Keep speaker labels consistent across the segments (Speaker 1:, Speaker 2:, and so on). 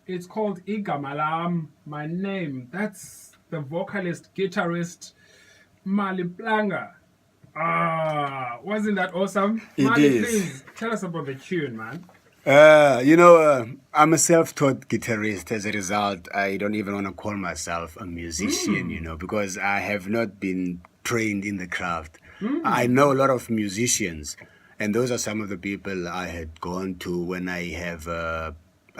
Speaker 1: It's called Igama Lam, my name. That's the vocalist, guitarist, Mali Planga. Wasn't that awesome?
Speaker 2: It
Speaker 1: Mali,
Speaker 2: is.
Speaker 1: please tell us about the tune, man.
Speaker 2: I'm a self-taught guitarist. As a result, I don't even want to call myself a musician, because I have not been trained in the craft. I know a lot of musicians, and those are some of the people I had gone to when I have a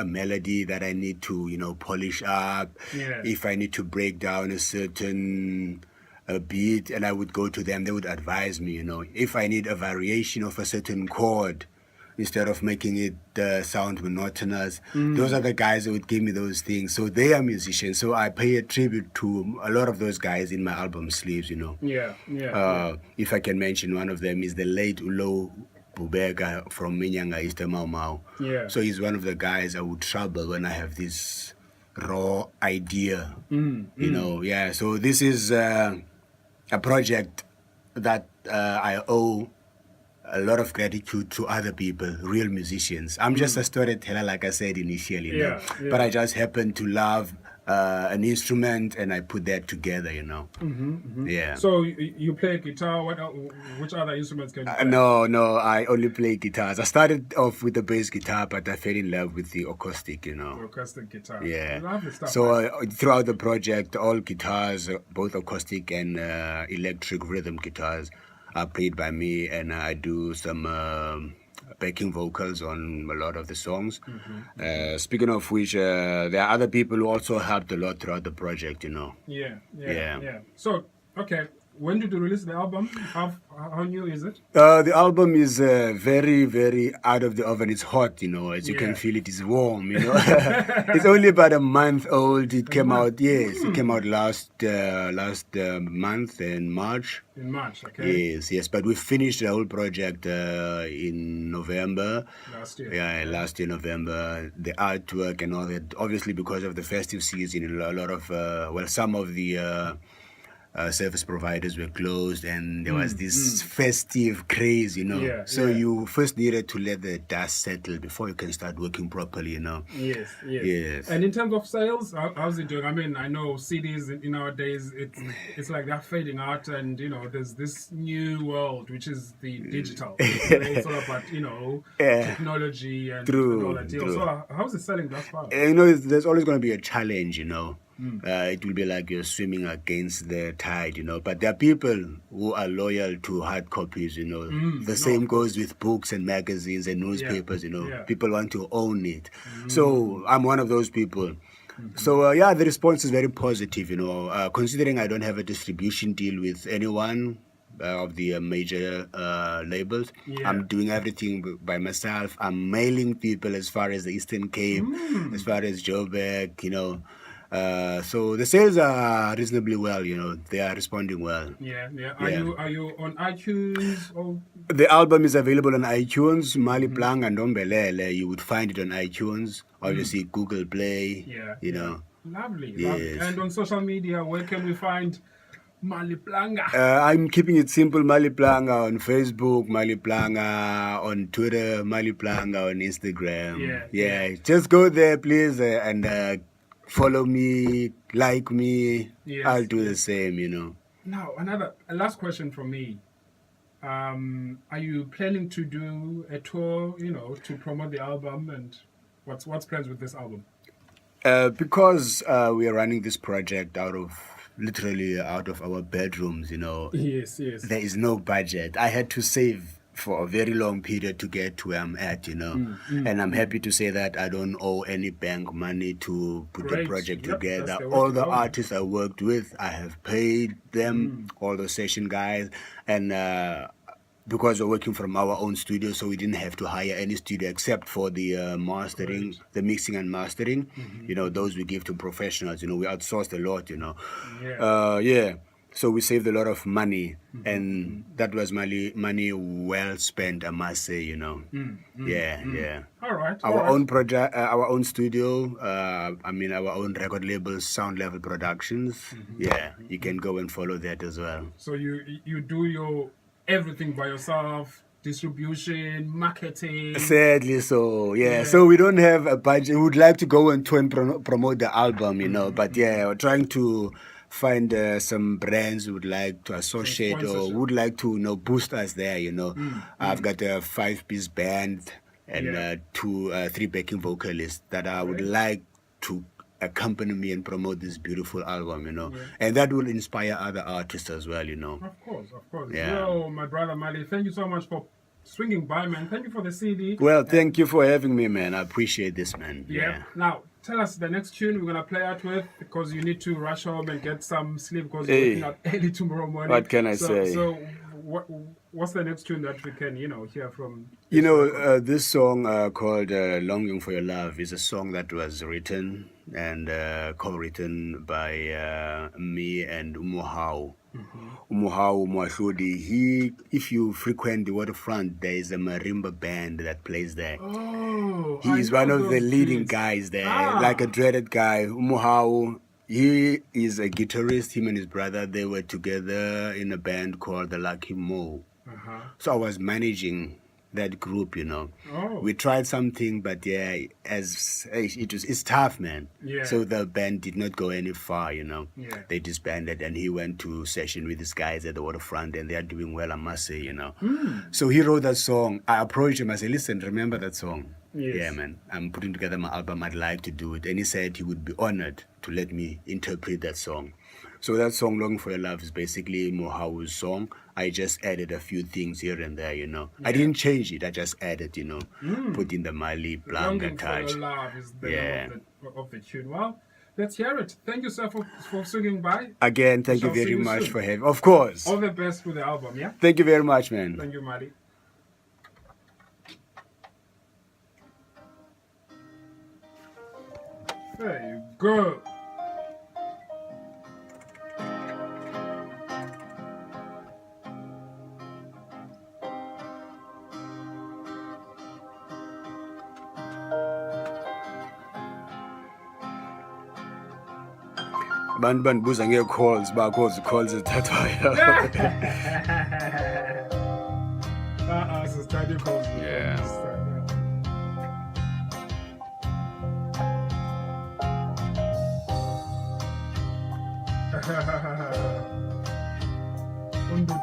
Speaker 2: melody that I need to, polish up.
Speaker 1: Yeah.
Speaker 2: If I need to break down a certain beat, and I would go to them, they would advise me, if I need a variation of a certain chord instead of making it sound monotonous. Those are the guys who would give me those things. So they are musicians. So I pay a tribute to a lot of those guys in my album sleeves,
Speaker 1: Yeah.
Speaker 2: If I can mention one of them is the late Ulo Bubega from Minyanga Easter Mau Mau.
Speaker 1: Yeah.
Speaker 2: So he's one of the guys I would trouble when I have this raw idea, Yeah, so this is a project that I owe a lot of gratitude to other people, real musicians. I'm just a storyteller, like I said initially,
Speaker 1: Yeah.
Speaker 2: But I just happen to love an instrument, and I put that together, Yeah.
Speaker 1: So you play guitar. Which other instruments can you play?
Speaker 2: No, I only play guitars. I started off with the bass guitar, but I fell in love with the acoustic,
Speaker 1: Acoustic guitar.
Speaker 2: Yeah.
Speaker 1: Lovely stuff.
Speaker 2: So throughout the project, all guitars, both acoustic and electric rhythm guitars, are played by me, and I do some backing vocals on a lot of the songs. Speaking of which, there are other people who also helped a lot throughout the project,
Speaker 1: Yeah. So, okay, when did you release the album? How new is it?
Speaker 2: The album is very, very out of the oven. It's hot, as you can
Speaker 1: Yeah.
Speaker 2: feel it is warm, It's only about a month old. It came out, yes, it came out last month in March.
Speaker 1: In March, okay.
Speaker 2: Yes, but we finished the whole project in November.
Speaker 1: Last year.
Speaker 2: Yeah, last year, November. The artwork and all that, obviously because of the festive season, a lot of, some of the service providers were closed, and there was this festive craze,
Speaker 1: Yeah,
Speaker 2: so
Speaker 1: yeah.
Speaker 2: you first needed to let the dust settle before you can start working properly,
Speaker 1: Yes. And in terms of sales, how's it doing? I mean, I know CDs in nowadays, it's like they're fading out, and there's this new world which is the digital. It's all about technology and all that.
Speaker 2: True.
Speaker 1: So how's it selling thus far?
Speaker 2: There's always going to be a challenge, It will be like you're swimming against the tide, but there are people who are loyal to hard copies, the same goes with books and magazines and newspapers,
Speaker 1: Yeah.
Speaker 2: People want to own it. So I'm one of those people. So the response is very positive, considering I don't have a distribution deal with anyone of the major labels.
Speaker 1: Yeah.
Speaker 2: I'm doing everything by myself. I'm mailing people as far as the Eastern Cape, as far as Joburg, so the sales are reasonably well, they are responding well.
Speaker 1: Yeah. Are you on iTunes? Or?
Speaker 2: The album is available on iTunes, Mali Planga Ndombelele. You would find it on iTunes, obviously Google Play,
Speaker 1: Yeah. Lovely.
Speaker 2: Yes.
Speaker 1: And on social media, where can we find Mali Planga?
Speaker 2: I'm keeping it simple, Mali Planga on Facebook, Mali Planga on Twitter, Mali Planga on Instagram.
Speaker 1: Yeah.
Speaker 2: Just go there, please, and follow me, like me.
Speaker 1: Yes.
Speaker 2: I'll do the same,
Speaker 1: Now, a last question from me. Are you planning to do a tour, to promote the album, and what's plans with this album?
Speaker 2: Because we are running this project literally out of our bedrooms,
Speaker 1: Yes.
Speaker 2: There is no budget. I had to save for a very long period to get to where I'm at, and I'm happy to say that I don't owe any bank money to put the project together.
Speaker 1: That's the way
Speaker 2: All
Speaker 1: to
Speaker 2: the
Speaker 1: go.
Speaker 2: artists I worked with, I have paid them, all the session guys, and because we're working from our own studio, so we didn't have to hire any studio except for the mastering, the mixing and mastering. Those we give to professionals. We outsourced a lot.
Speaker 1: Yeah.
Speaker 2: So we saved a lot of money, and that was money well spent, I must say. Yeah.
Speaker 1: All right.
Speaker 2: Our own project, our own studio. Our own record label, Sound Level Productions. Yeah, you can go and follow that as well.
Speaker 1: So you do your everything by yourself. distribution, marketing.
Speaker 2: Sadly so, yeah. So we don't have a budget. We would like to go and tour and promote the album, you know. But yeah, we're trying to find some brands who would like to associate or would like to, you know, boost us there, you know. I've got a 5-piece band and three backing vocalists that I would like to accompany me and promote this beautiful album, you know. And that will inspire other artists as well, you know.
Speaker 1: Of course, of course.
Speaker 2: Yeah.
Speaker 1: Well, my brother Mali, thank you so much for swinging by, man. Thank you for the CD.
Speaker 2: Well, thank you for having me, man. I appreciate this, man.
Speaker 1: Yeah. Now, tell us the next tune we're going to play out with, because you need to rush home and get some sleep because you're waking up early tomorrow morning.
Speaker 2: What can I say?
Speaker 1: So what's the next tune that we can, you know, hear from?
Speaker 2: You know, this song called Longing for Your Love is a song that was written and co-written by me and Umuhau. Umuhau Mwashodi. If you frequent the waterfront, there is a marimba band that plays there.
Speaker 1: Oh,
Speaker 2: He's one of the leading guys there, like a dreaded guy. Umuhau, he is a guitarist. Him and his brother, they were together in a band called the Lucky Mo. So I was managing that group, you know. We tried something, but yeah, it's tough, man. So the band did not go any far, you know. They disbanded, and he went to session with these guys at the waterfront, and they are doing well, I must say, you know. So he wrote that song. I approached him. I said, listen, remember that song? Yeah, man, I'm putting together my album. I'd like to do it. And he said he would be honored to let me interpret that song. So that song, Longing for Your Love, is basically Mohau's song. I just added a few things here and there, you know. I didn't change it. I just added, you know, put in the Mali Blanca touch.
Speaker 1: Longing for Your Love is the name of the tune. Well, let's hear it. Thank you, sir, for swinging by.
Speaker 2: Again, thank you very much for having. Of course.
Speaker 1: All the best with the album, yeah?
Speaker 2: Thank you very much, man.
Speaker 1: Thank you, Mali. There you go.
Speaker 2: Abantu bandibuza ngee-calls calls ezithathwayo.
Speaker 1: So start your calls. Yeah.